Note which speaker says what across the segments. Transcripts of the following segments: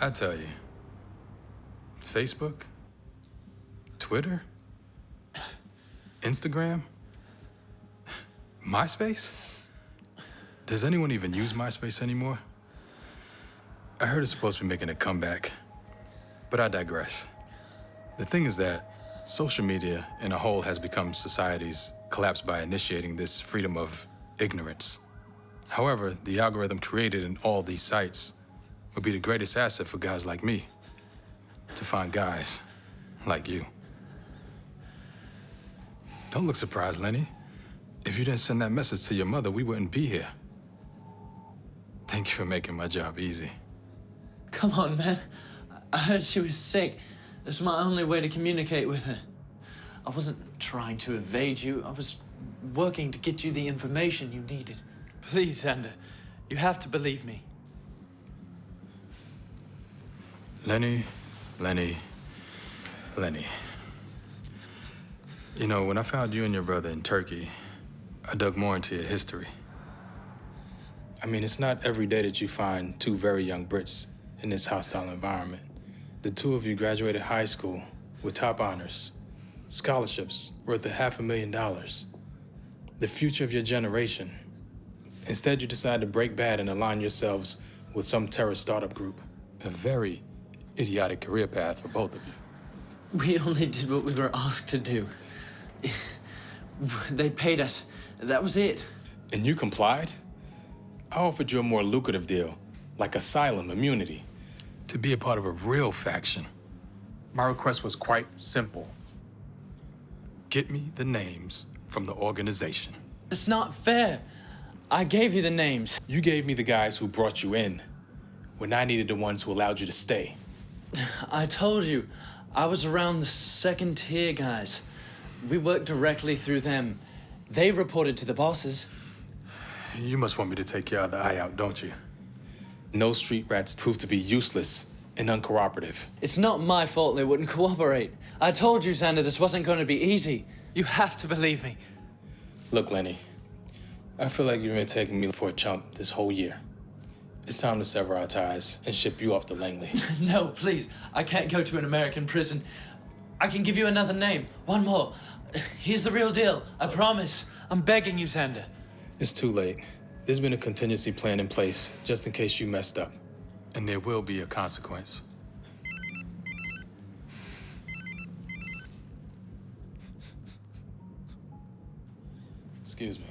Speaker 1: I tell you, Facebook, Twitter, Instagram, MySpace? Does anyone even use MySpace anymore? I heard it's supposed to be making a comeback, but I digress. The thing is that social media in a whole has become society's collapse by initiating this freedom of ignorance. However, the algorithm created in all these sites would be the greatest asset for guys like me to find guys like you. Don't look surprised, Lenny. If you didn't send that message to your mother, we wouldn't be here. Thank you for making my job easy.
Speaker 2: Come on, man. I heard she was sick. This was my only way to communicate with her. I wasn't trying to evade you. I was working to get you the information you needed. Please, Xander. You have to believe me.
Speaker 1: Lenny. You know, when I found you and your brother in Turkey, I dug more into your history. I mean, it's not every day that you find two very young Brits in this hostile environment. The two of you graduated high school with top honors, scholarships worth $500,000, the future of your generation. Instead, you decide to break bad and align yourselves with some terrorist startup group. A very idiotic career path for both of you.
Speaker 2: We only did what we were asked to do. They paid us. That was it.
Speaker 1: And you complied? I offered you a more lucrative deal, like asylum, immunity, to be a part of a real faction.
Speaker 3: My request was quite simple.
Speaker 1: Get me the names from the organization.
Speaker 2: It's not fair. I gave you the names.
Speaker 1: You gave me the guys who brought you in, when I needed the ones who allowed you to stay.
Speaker 2: I told you, I was around the second-tier guys. We worked directly through them. They reported to the bosses.
Speaker 1: You must want me to take your other eye out, don't you? No street rats proved to be useless and uncooperative.
Speaker 2: It's not my fault they wouldn't cooperate. I told you, Xander, this wasn't going to be easy. You have to believe me.
Speaker 1: Look, Lenny, I feel like you've been taking me for a chump this whole year. It's time to sever our ties and ship you off to Langley.
Speaker 2: No, please. I can't go to an American prison. I can give you another name. One more. He's the real deal. I promise. I'm begging you, Xander.
Speaker 1: It's too late. There's been a contingency plan in place just in case you messed up. And there will be a consequence. Excuse me.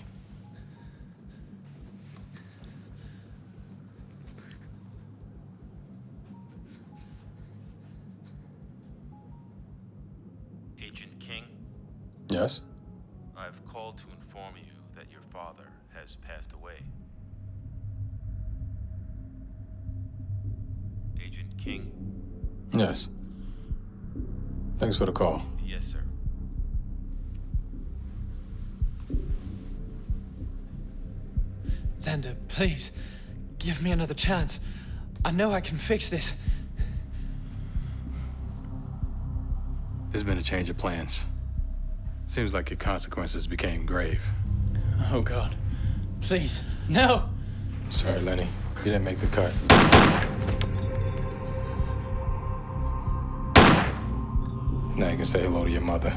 Speaker 4: Agent King?
Speaker 1: Yes?
Speaker 4: I've called to inform you that your father has passed away. Agent King?
Speaker 1: Yes. Thanks for the call.
Speaker 4: Yes, sir.
Speaker 2: Xander, please. Give me another chance. I know I can fix this.
Speaker 1: There's been a change of plans. Seems like your consequences became grave.
Speaker 2: Oh, God. Please. No!
Speaker 1: Sorry, Lenny. You didn't make the cut. Now you can say hello to your mother.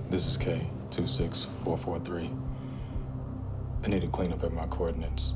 Speaker 1: This is K26443. I need to clean up at my coordinates.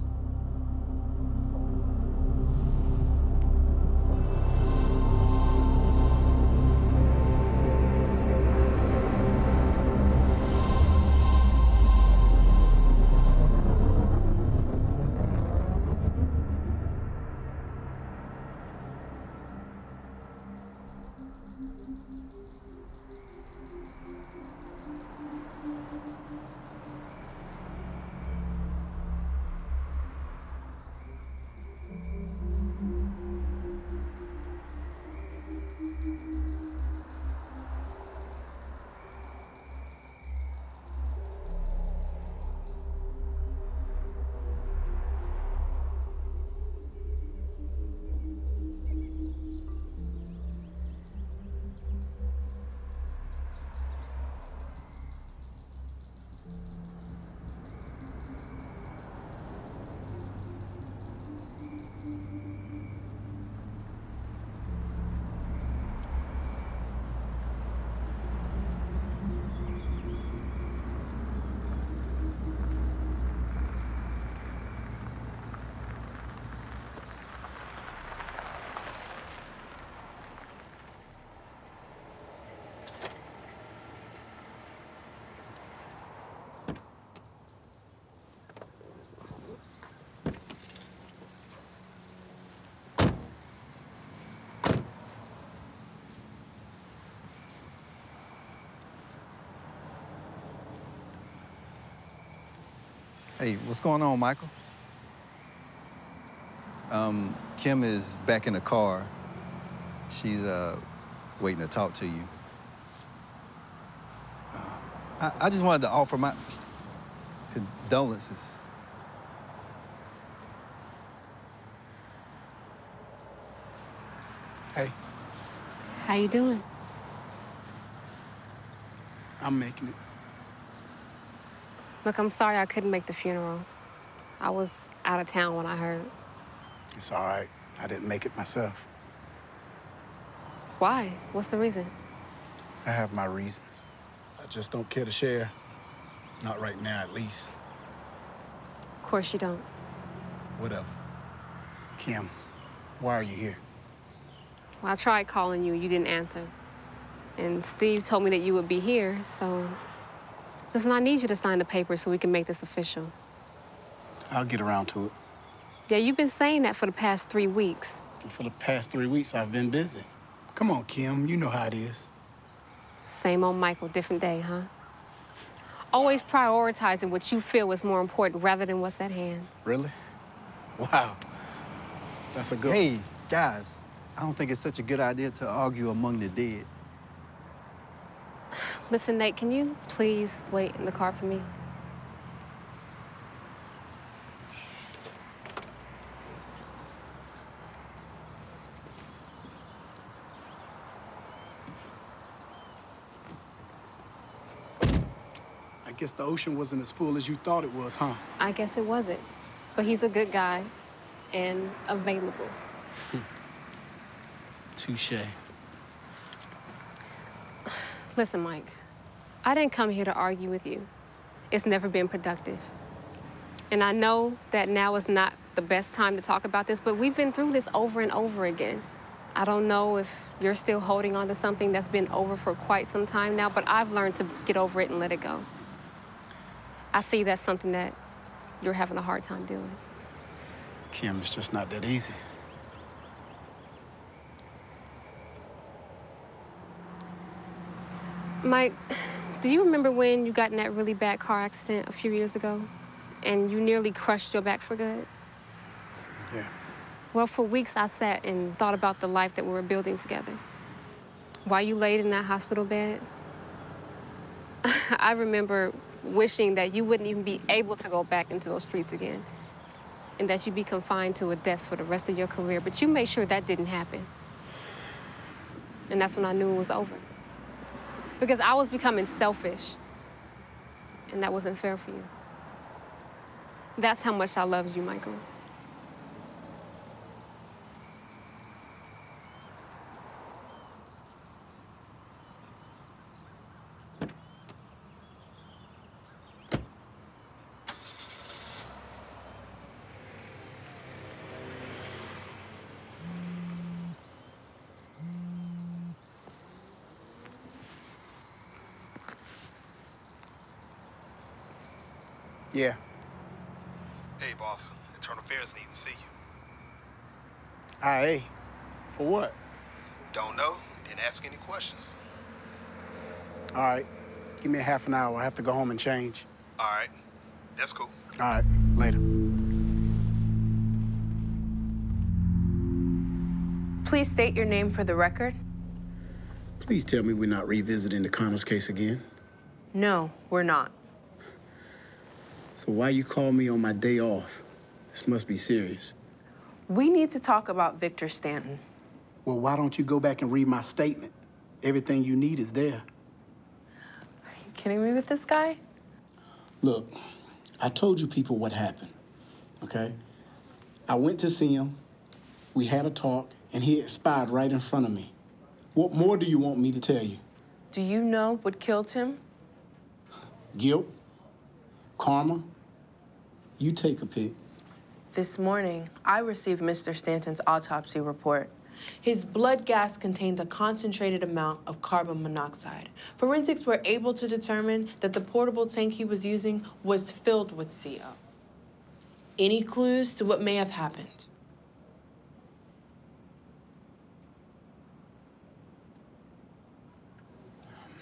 Speaker 5: Hey, what's going on, Michael? Kim is back in the car. She's waiting to talk to you. I just wanted to offer my condolences.
Speaker 6: Hey,
Speaker 7: How you doing?
Speaker 6: I'm making it.
Speaker 7: Look, I'm sorry I couldn't make the funeral. I was out of town when I heard.
Speaker 6: It's all right. I didn't make it myself.
Speaker 7: Why? What's the reason?
Speaker 6: I have my reasons. I just don't care to share. Not right now, at least.
Speaker 7: Of course you don't.
Speaker 6: Whatever. Kim, why are you here?
Speaker 7: Well, I tried calling you, you didn't answer. And Steve told me that you would be here, so... Listen, I need you to sign the paper so we can make this official.
Speaker 6: I'll get around to it.
Speaker 7: Yeah, you've been saying that for the past 3 weeks.
Speaker 6: For the past 3 weeks, I've been busy. Come on, Kim, you know how it is.
Speaker 7: Same old Michael, different day, huh? Always prioritizing what you feel is more important rather than what's at hand.
Speaker 6: Really? Wow. That's a good
Speaker 5: Hey, guys, I don't think it's such a good idea to argue among the dead.
Speaker 7: Listen, Nate, can you please wait in the car for me?
Speaker 6: I guess the ocean wasn't as full as you thought it was, huh?
Speaker 7: I guess it wasn't. But he's a good guy and available.
Speaker 2: Touche.
Speaker 7: Listen, Mike, I didn't come here to argue with you. It's never been productive. And I know that now is not the best time to talk about this, but we've been through this over and over again. I don't know if you're still holding on to something that's been over for quite some time now, but I've learned to get over it and let it go. I see that's something that you're having a hard time doing.
Speaker 6: Kim, it's just not that easy.
Speaker 7: Mike, do you remember when you got in that really bad car accident a few years ago and you nearly crushed your back for good?
Speaker 6: Yeah.
Speaker 7: Well, for weeks I sat and thought about the life that we were building together. While you laid in that hospital bed, I remember wishing that you wouldn't even be able to go back into those streets again and that you'd be confined to a desk for the rest of your career. But you made sure that didn't happen. And that's when I knew it was over. Because I was becoming selfish, and that wasn't fair for you. That's how much I loved you, Michael.
Speaker 6: Yeah.
Speaker 8: Hey, boss. Internal Affairs need to see you.
Speaker 6: IA? For what?
Speaker 8: Don't know. Didn't ask any questions.
Speaker 6: All right. Give me a half an hour. I have to go home and change.
Speaker 8: All right. That's cool.
Speaker 6: All right. Later.
Speaker 9: Please state your name for the record.
Speaker 6: Please tell me we're not revisiting the Connors case again.
Speaker 9: No, we're not.
Speaker 6: So why you call me on my day off? This must be serious.
Speaker 9: We need to talk about Victor Stanton.
Speaker 6: Well, why don't you go back and read my statement? Everything you need is there.
Speaker 9: Are you kidding me with this guy?
Speaker 6: Look, I told you people what happened, okay? I went to see him, we had a talk, and he expired right in front of me. What more do you want me to tell you?
Speaker 9: Do you know what killed him?
Speaker 6: Guilt? Karma? You take a pick.
Speaker 9: This morning, I received Mr. Stanton's autopsy report. His blood gas contained a concentrated amount of carbon monoxide. Forensics were able to determine that the portable tank he was using was filled with CO. Any clues to what may have happened?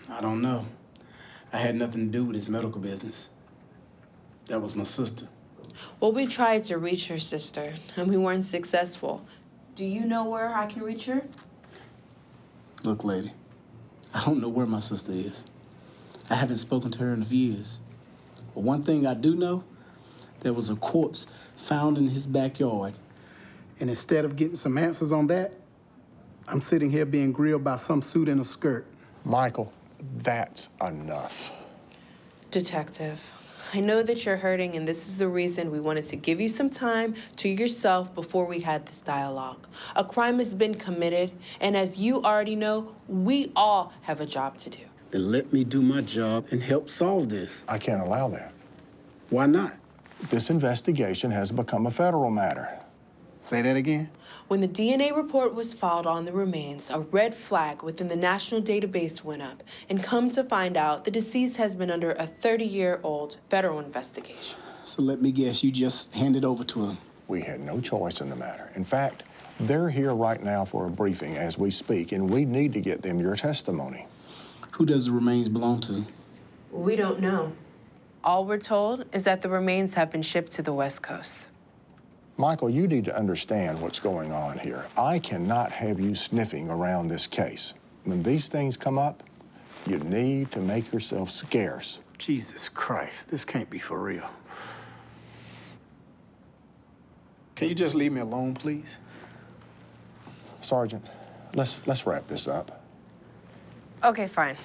Speaker 6: I don't know. I had nothing to do with his medical business. That was my sister.
Speaker 9: Well, we tried to reach her sister, and we weren't successful. Do you know where I can reach her?
Speaker 6: Look, lady, I don't know where my sister is. I haven't spoken to her in years. But one thing I do know, there was a corpse found in his backyard. And instead of getting some answers on that, I'm sitting here being grilled by some suit and a skirt.
Speaker 10: Michael, that's enough.
Speaker 9: Detective, I know that you're hurting, and this is the reason we wanted to give you some time to yourself before we had this dialogue. A crime has been committed, and as you already know, we all have a job to do.
Speaker 6: Then let me do my job and help solve this.
Speaker 10: I can't allow that.
Speaker 6: Why not?
Speaker 10: This investigation has become a federal matter.
Speaker 6: Say that again?
Speaker 9: When the DNA report was filed on the remains, a red flag within the national database went up, and come to find out, the deceased has been under a 30-year-old federal investigation.
Speaker 6: So let me guess, you just handed over to them.
Speaker 10: We had no choice in the matter. In fact, they're here right now for a briefing as we speak, and we need to get them your testimony.
Speaker 6: Who does the remains belong to?
Speaker 9: We don't know. All we're told is that the remains have been shipped to the West Coast.
Speaker 10: Michael, you need to understand what's going on here. I cannot have you sniffing around this case. When these things come up, you need to make yourself scarce.
Speaker 6: Jesus Christ, this can't be for real. Can you just leave me alone, please?
Speaker 10: Sergeant, let's wrap this up.
Speaker 9: Okay, fine.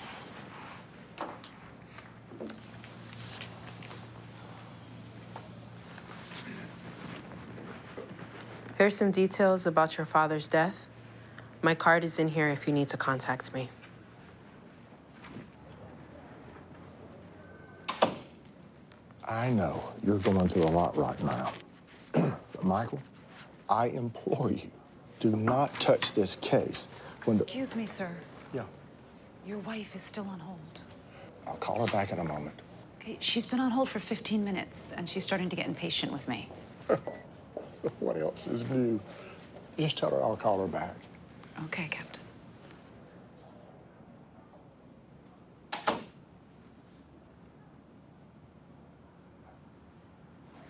Speaker 9: Here's some details about your father's death. My card is in here if you need to contact me.
Speaker 10: I know you're going through a lot right now. But Michael, I implore you, do not touch this case.
Speaker 11: Excuse me, sir.
Speaker 10: Yeah.
Speaker 11: Your wife is still on hold.
Speaker 10: I'll call her back in a moment.
Speaker 11: Okay, she's been on hold for 15 minutes, and she's starting to get impatient with me.
Speaker 10: What else is new? Just tell her I'll call her back.
Speaker 11: Okay, Captain.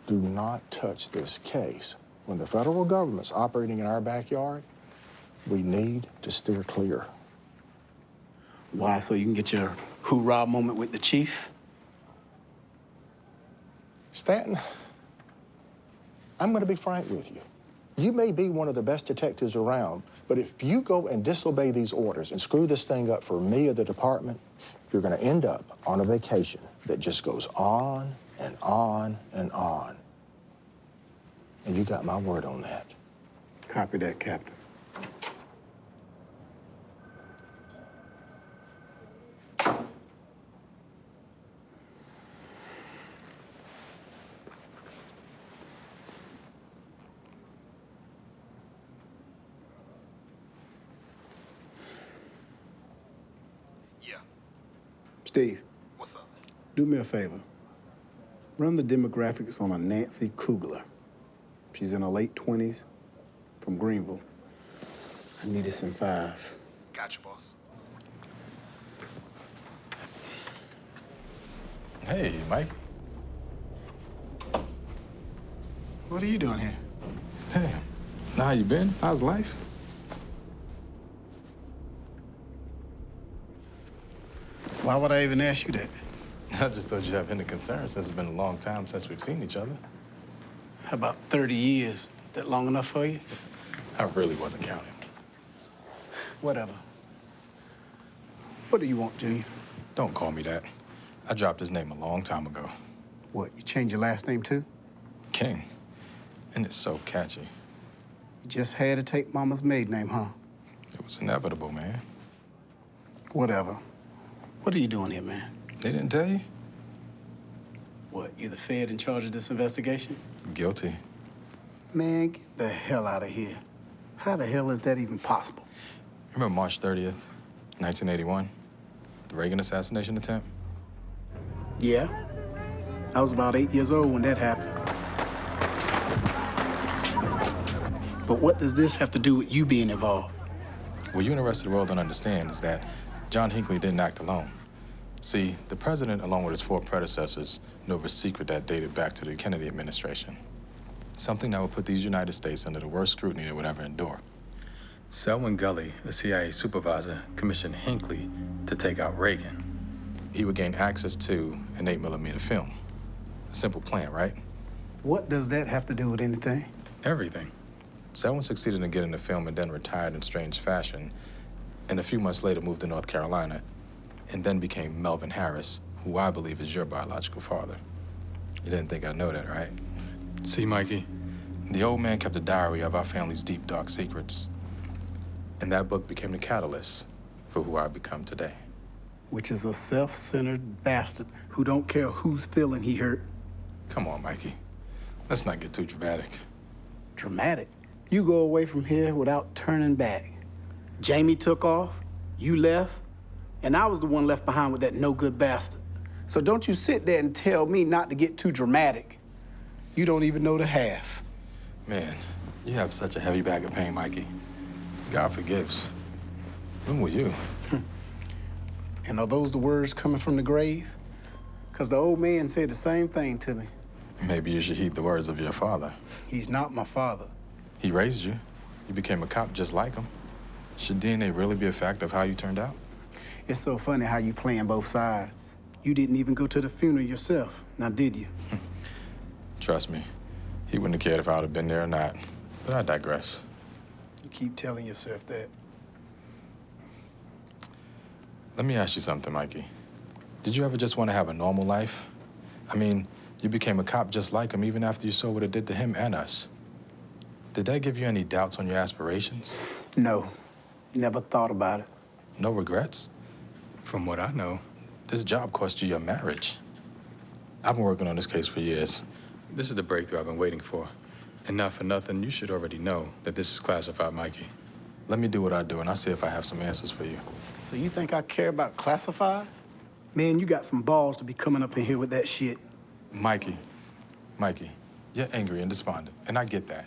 Speaker 10: Do not touch this case. When the federal government's operating in our backyard, we need to steer clear.
Speaker 6: Why, so you can get your hoorah moment with the chief?
Speaker 10: Stanton, I'm going to be frank with you. You may be one of the best detectives around, but if you go and disobey these orders and screw this thing up for me or the department, you're going to end up on a vacation that just goes on and on and on. And you got my word on that.
Speaker 6: Copy that, Captain.
Speaker 8: Yeah.
Speaker 6: Steve,
Speaker 8: What's up?
Speaker 6: do me a favor. Run the demographics on a Nancy Kugler. She's in her late 20s, from Greenville. I need this in 5.
Speaker 8: Gotcha, boss.
Speaker 1: Hey, Mike.
Speaker 6: What are you doing here?
Speaker 1: Damn. Now, how you been?
Speaker 6: How's life? Why would I even ask you that?
Speaker 1: I just thought you'd have any concern since it's been a long time since we've seen each other.
Speaker 6: How about 30 years? Is that long enough for you?
Speaker 1: I really wasn't counting.
Speaker 6: Whatever. What do you want, Junior?
Speaker 1: Don't call me that. I dropped his name a long time ago.
Speaker 6: What, you changed your last name too?
Speaker 1: King. And it's so catchy.
Speaker 6: You just had to take Mama's maiden name, huh?
Speaker 1: It was inevitable, man.
Speaker 6: Whatever. What are you doing here, man?
Speaker 1: They didn't tell you?
Speaker 6: What, you the Fed in charge of this investigation?
Speaker 1: Guilty.
Speaker 6: Man, get the hell out of here. How the hell is that even possible?
Speaker 1: Remember March 30th, 1981? The Reagan assassination attempt?
Speaker 6: Yeah. I was about 8 years old when that happened. But what does this have to do with you being involved?
Speaker 1: What you and the rest of the world don't understand is that John Hinckley didn't act alone. See, the president, along with his 4 predecessors, knew of a secret that dated back to the Kennedy administration. Something that would put these United States under the worst scrutiny they would ever endure. Selwyn Gully, a CIA supervisor, commissioned Hinckley to take out Reagan. He would gain access to an 8mm film. A simple plan, right?
Speaker 6: What does that have to do with anything?
Speaker 1: Everything. Selwyn succeeded in getting the film and then retired in strange fashion, and a few months later moved to North Carolina, and then became Melvin Harris, who I believe is your biological father. You didn't think I'd know that, right? See, Mikey, the old man kept a diary of our family's deep, dark secrets, and that book became the catalyst for who I've become today.
Speaker 6: Which is a self-centered bastard who don't care whose feeling he hurt.
Speaker 1: Come on, Mikey. Let's not get too dramatic.
Speaker 6: Dramatic? You go away from here without turning back. Jamie took off, you left, and I was the one left behind with that no-good bastard. So don't you sit there and tell me not to get too dramatic. You don't even know the half.
Speaker 1: Man, you have such a heavy bag of pain, Mikey. God forgives. When were you?
Speaker 6: And are those the words coming from the grave? Because the old man said the same thing to me.
Speaker 1: Maybe you should heed the words of your father.
Speaker 6: He's not my father.
Speaker 1: He raised you. You became a cop just like him. Should DNA really be a factor of how you turned out?
Speaker 6: It's so funny how you playing both sides. You didn't even go to the funeral yourself, now did you?
Speaker 1: Trust me, he wouldn't have cared if I would have been there or not. But I digress.
Speaker 6: You keep telling yourself that.
Speaker 1: Let me ask you something, Mikey. Did you ever just want to have a normal life? I mean, you became a cop just like him even after you saw what it did to him and us. Did that give you any doubts on your aspirations?
Speaker 6: No, never thought about it.
Speaker 1: No regrets? From what I know, this job cost you your marriage. I've been working on this case for years. This is the breakthrough I've been waiting for. And not for nothing, you should already know that this is classified, Mikey. Let me do what I do, and I'll see if I have some answers for you.
Speaker 6: So you think I care about classified? Man, you got some balls to be coming up in here with that shit.
Speaker 1: Mikey, you're angry and despondent, and I get that.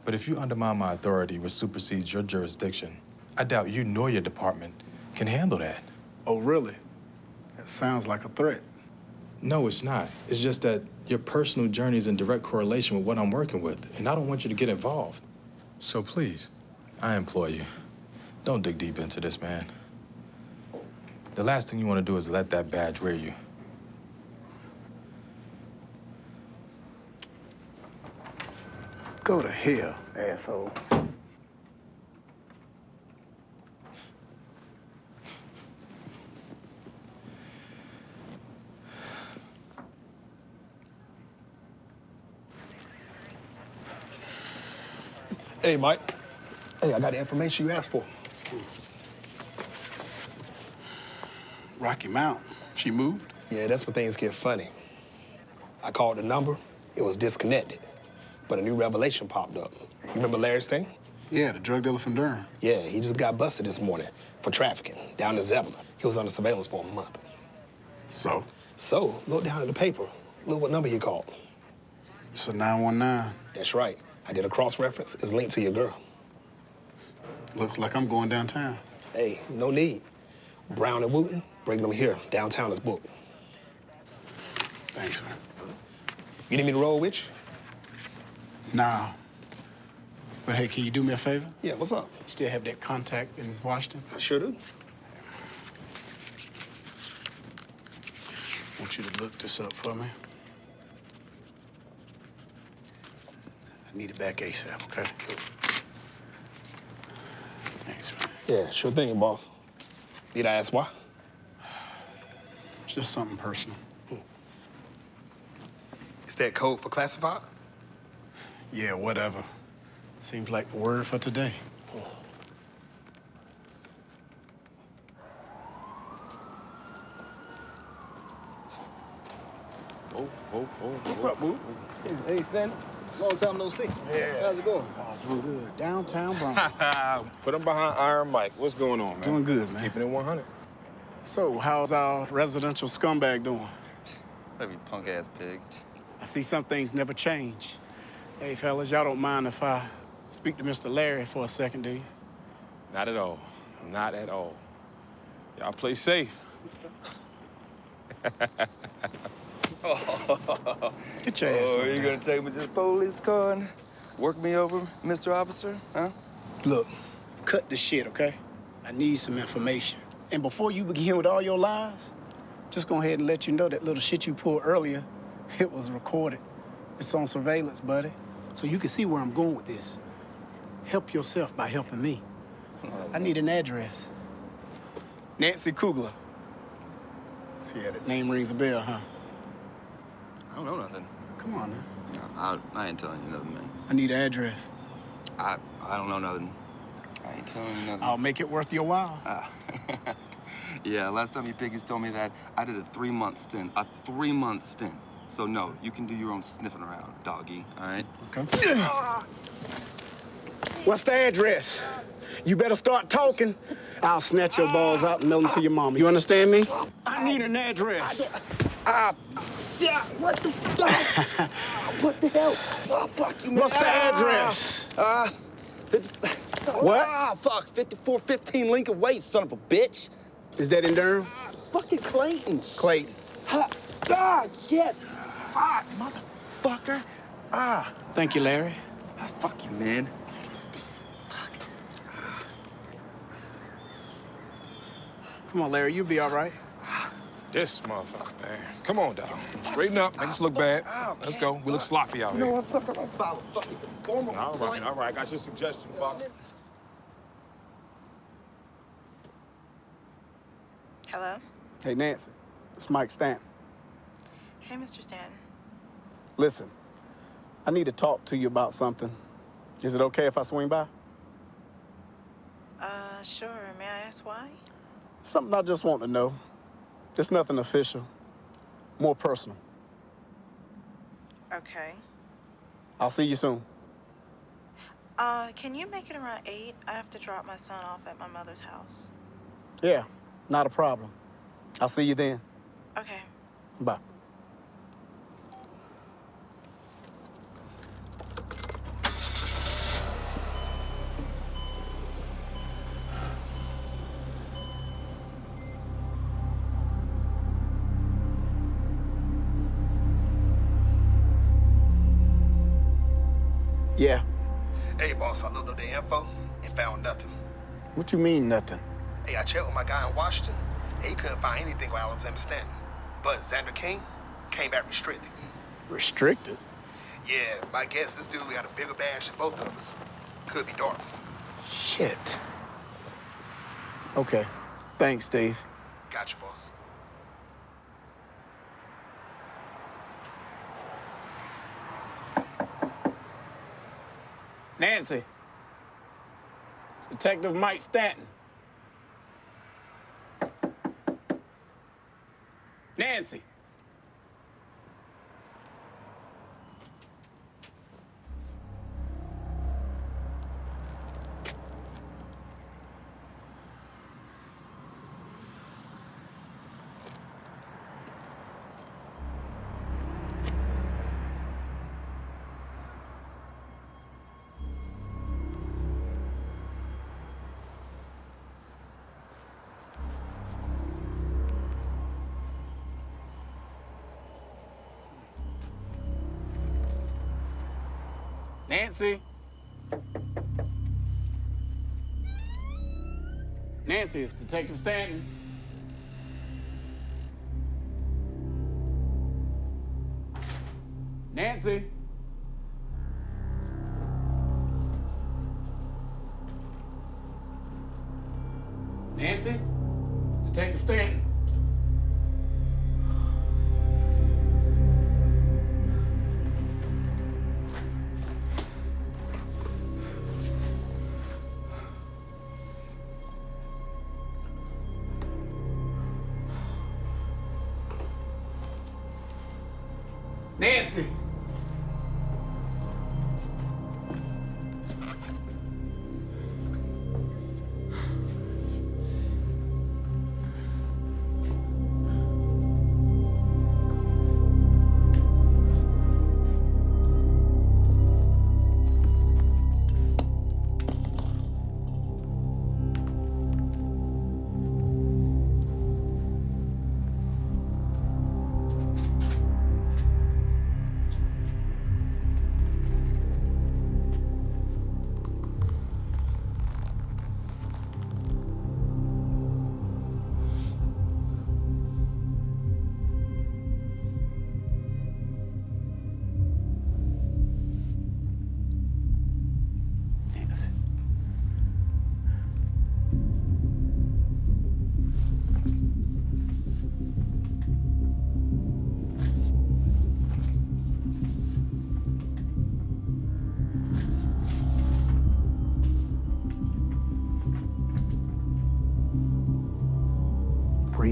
Speaker 1: But if you undermine my authority, which supersedes your jurisdiction, I doubt you nor your department can handle that.
Speaker 6: Oh, really? That sounds like a threat.
Speaker 1: No, it's not. It's just that your personal journey is in direct correlation with what I'm working with, and I don't want you to get involved. So please, I implore you, don't dig deep into this, man. The last thing you want to do is let that badge wear you.
Speaker 6: Go to hell, asshole.
Speaker 8: Hey, Mike. Hey, I got the information you asked for.
Speaker 6: Rocky Mountain. She moved?
Speaker 8: Yeah, that's when things get funny. I called the number, it was disconnected, but a new revelation popped up. You remember Larry's thing?
Speaker 6: Yeah, the drug dealer from Durham.
Speaker 8: Yeah, he just got busted this morning for trafficking down to Zebulon. He was under surveillance for a month.
Speaker 6: So?
Speaker 8: So, look down at the paper. Look what number he called.
Speaker 6: It's a 919.
Speaker 8: That's right. I did a cross-reference. It's linked to your girl.
Speaker 6: Looks like I'm going downtown.
Speaker 8: Hey, no need. Brown and Wooten, bringing them here. Downtown is booked.
Speaker 6: Thanks, man.
Speaker 8: You need me to roll with you?
Speaker 6: Nah. But hey, can you do me a favor?
Speaker 8: Yeah, what's up?
Speaker 6: You still have that contact in Washington?
Speaker 8: I sure do.
Speaker 6: I want you to look this up for me. I need it back ASAP, okay? Thanks, man.
Speaker 8: Yeah, sure thing, boss. Need I ask why?
Speaker 6: It's just something personal.
Speaker 8: Is that code for classified?
Speaker 6: Yeah, whatever. Seems like the word for today.
Speaker 12: What's up, boo? Hey, Stanton. Long time no see.
Speaker 6: Yeah.
Speaker 12: How's it going?
Speaker 6: Oh, doing good. Downtown Bronx.
Speaker 12: Put him behind Iron Mike. What's going on, man?
Speaker 6: Doing good, man.
Speaker 12: Keeping it 100.
Speaker 6: So, how's our residential scumbag doing?
Speaker 5: Maybe punk-ass pigs.
Speaker 6: I see some things never change. Hey, fellas, y'all don't mind if I speak to Mr. Larry for a second, do you?
Speaker 12: Not at all. Not at all. Y'all play safe.
Speaker 6: Get your ass over
Speaker 12: you
Speaker 6: there.
Speaker 12: gonna take me to the police car and work me over, Mr. Officer, huh?
Speaker 6: Look, cut the shit, okay? I need some information. And before you begin with all your lies, just go ahead and let you know that little shit you pulled earlier, it was recorded. It's on surveillance, buddy. So you can see where I'm going with this. Help yourself by helping me. I need an address. Nancy Kugler. Yeah, that name rings a bell, huh?
Speaker 12: I don't know nothing.
Speaker 6: Come on now.
Speaker 12: I ain't telling you nothing, man.
Speaker 6: I need an address.
Speaker 12: I don't know nothing. I ain't telling you nothing.
Speaker 6: I'll make it worth your while.
Speaker 12: Yeah, last time you piggies told me that, I did a 3-month stint. A 3-month stint. So no, you can do your own sniffing around, doggy, all right?
Speaker 6: Okay. What's the address? You better start talking. I'll snatch your balls out and mail them to your mama. You understand me? I need an address.
Speaker 12: What the fuck? What the hell? Oh, fuck you, man.
Speaker 6: What's the address? What?
Speaker 12: Fuck, 5415 Lincoln Way, son of a bitch.
Speaker 6: Is that in Durham?
Speaker 12: Fucking Clayton's.
Speaker 6: Clayton.
Speaker 12: Yes. Fuck, motherfucker.
Speaker 6: Thank you, Larry.
Speaker 12: Fuck you, man.
Speaker 6: Come on, Larry, you'll be all right.
Speaker 13: This motherfucker, man. Come on, dog. Straighten up. Make us look bad. Let's go. We look sloppy out here.
Speaker 12: You know what? Fuck, I'm follow fucking formal.
Speaker 13: All right. I got your suggestion, boss.
Speaker 14: Hello?
Speaker 6: Hey, Nancy. It's Mike Stanton.
Speaker 14: Hey, Mr. Stanton.
Speaker 6: Listen, I need to talk to you about something. Is it okay if I swing by?
Speaker 14: Sure. May I ask why?
Speaker 6: Something I just want to know. It's nothing official. More personal.
Speaker 14: Okay.
Speaker 6: I'll see you soon.
Speaker 14: Can you make it around 8? I have to drop my son off at my mother's house.
Speaker 6: Yeah, not a problem. I'll see you then.
Speaker 14: Okay.
Speaker 6: Bye. Yeah.
Speaker 8: Hey, boss, I looked up the info and found nothing.
Speaker 6: What you mean, nothing?
Speaker 8: Hey, I checked with my guy in Washington, and he couldn't find anything with Alexander Stanton. But Xander King came back restricted.
Speaker 6: Restricted?
Speaker 8: Yeah, my guess this dude got a bigger bash than both of us. Could be Dark.
Speaker 6: Shit. Okay. Thanks, Steve.
Speaker 8: Gotcha, boss.
Speaker 6: Nancy. Detective Mike Stanton. Nancy. Nancy? Nancy, it's Detective Stanton. Nancy? Nancy? It's Detective Stanton. Nancy!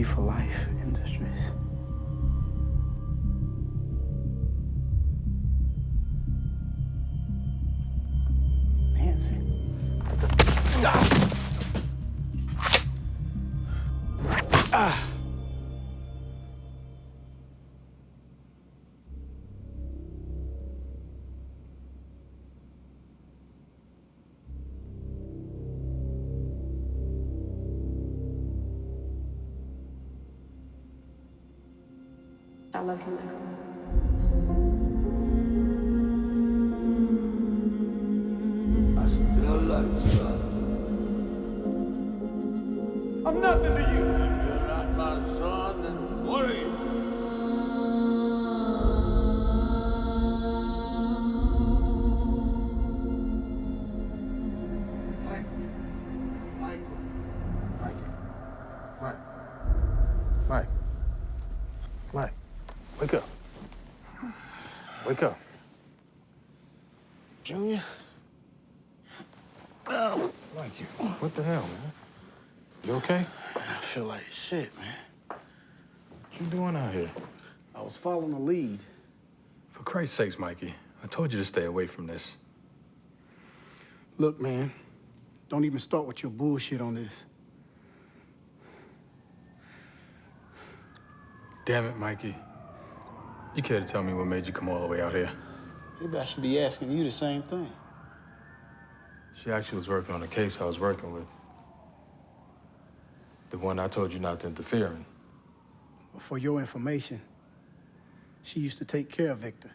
Speaker 6: for Life Industries. Nancy. Ah!
Speaker 7: I love you, Michael.
Speaker 15: I still love you, son. I'm nothing to you. If you're not my son, then what are you?
Speaker 1: Mike, wake up. Wake up.
Speaker 6: Junior?
Speaker 1: Mike, what the hell, man? You okay?
Speaker 6: I feel like shit, man.
Speaker 1: What you doing out here?
Speaker 6: I was following a lead.
Speaker 1: For Christ's sakes, Mikey, I told you to stay away from this.
Speaker 6: Look, man, don't even start with your bullshit on this.
Speaker 1: Damn it, Mikey. You care to tell me what made you come all the way out here?
Speaker 6: Maybe I should be asking you the same thing.
Speaker 1: She actually was working on a case I was working with. The one I told you not to interfere in.
Speaker 6: Well, for your information, she used to take care of Victor.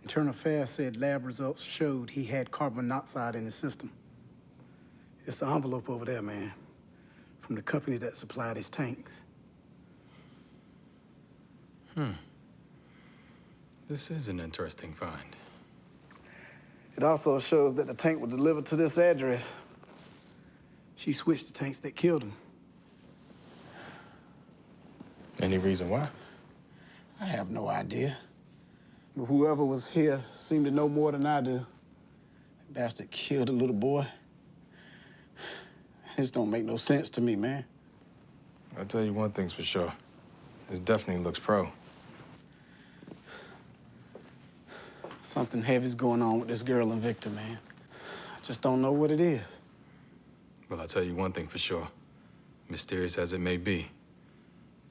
Speaker 6: Internal Affairs said lab results showed he had carbon monoxide in his system. It's the envelope over there, man, from the company that supplied his tanks.
Speaker 1: This is an interesting find.
Speaker 6: It also shows that the tank was delivered to this address. She switched the tanks that killed him.
Speaker 1: Any reason why?
Speaker 6: I have no idea. But whoever was here seemed to know more than I do. That bastard killed a little boy. This don't make no sense to me, man.
Speaker 1: I'll tell you one thing's for sure. This definitely looks pro.
Speaker 6: Something heavy's going on with this girl and Victor, man. I just don't know what it is.
Speaker 1: Well, I'll tell you one thing for sure. Mysterious as it may be,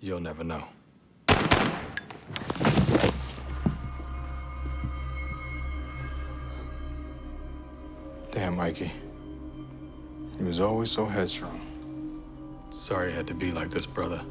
Speaker 1: you'll never know. Damn, Mikey. He was always so headstrong. Sorry it had to be like this, brother.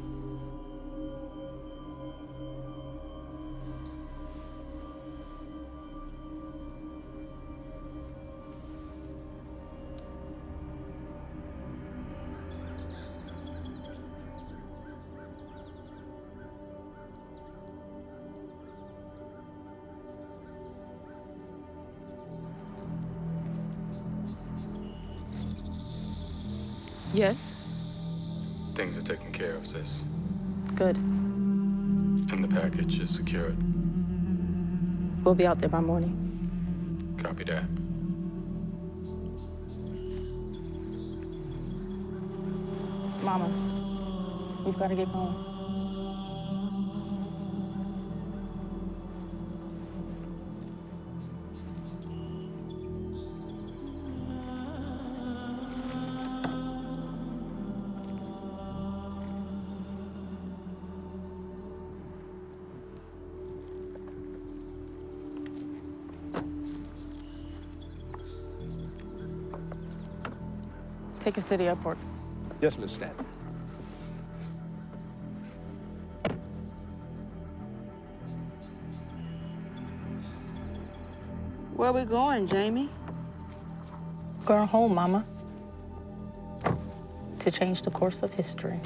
Speaker 9: Yes?
Speaker 1: Things are taken care of, sis.
Speaker 9: Good.
Speaker 1: And the package is secured.
Speaker 9: We'll be out there by morning.
Speaker 1: Copy that.
Speaker 9: Mama, we've got to get going. Take us to the airport.
Speaker 13: Yes, Miss Stanton.
Speaker 16: Where we going, Jamie?
Speaker 9: Going home, Mama. To change the course of history.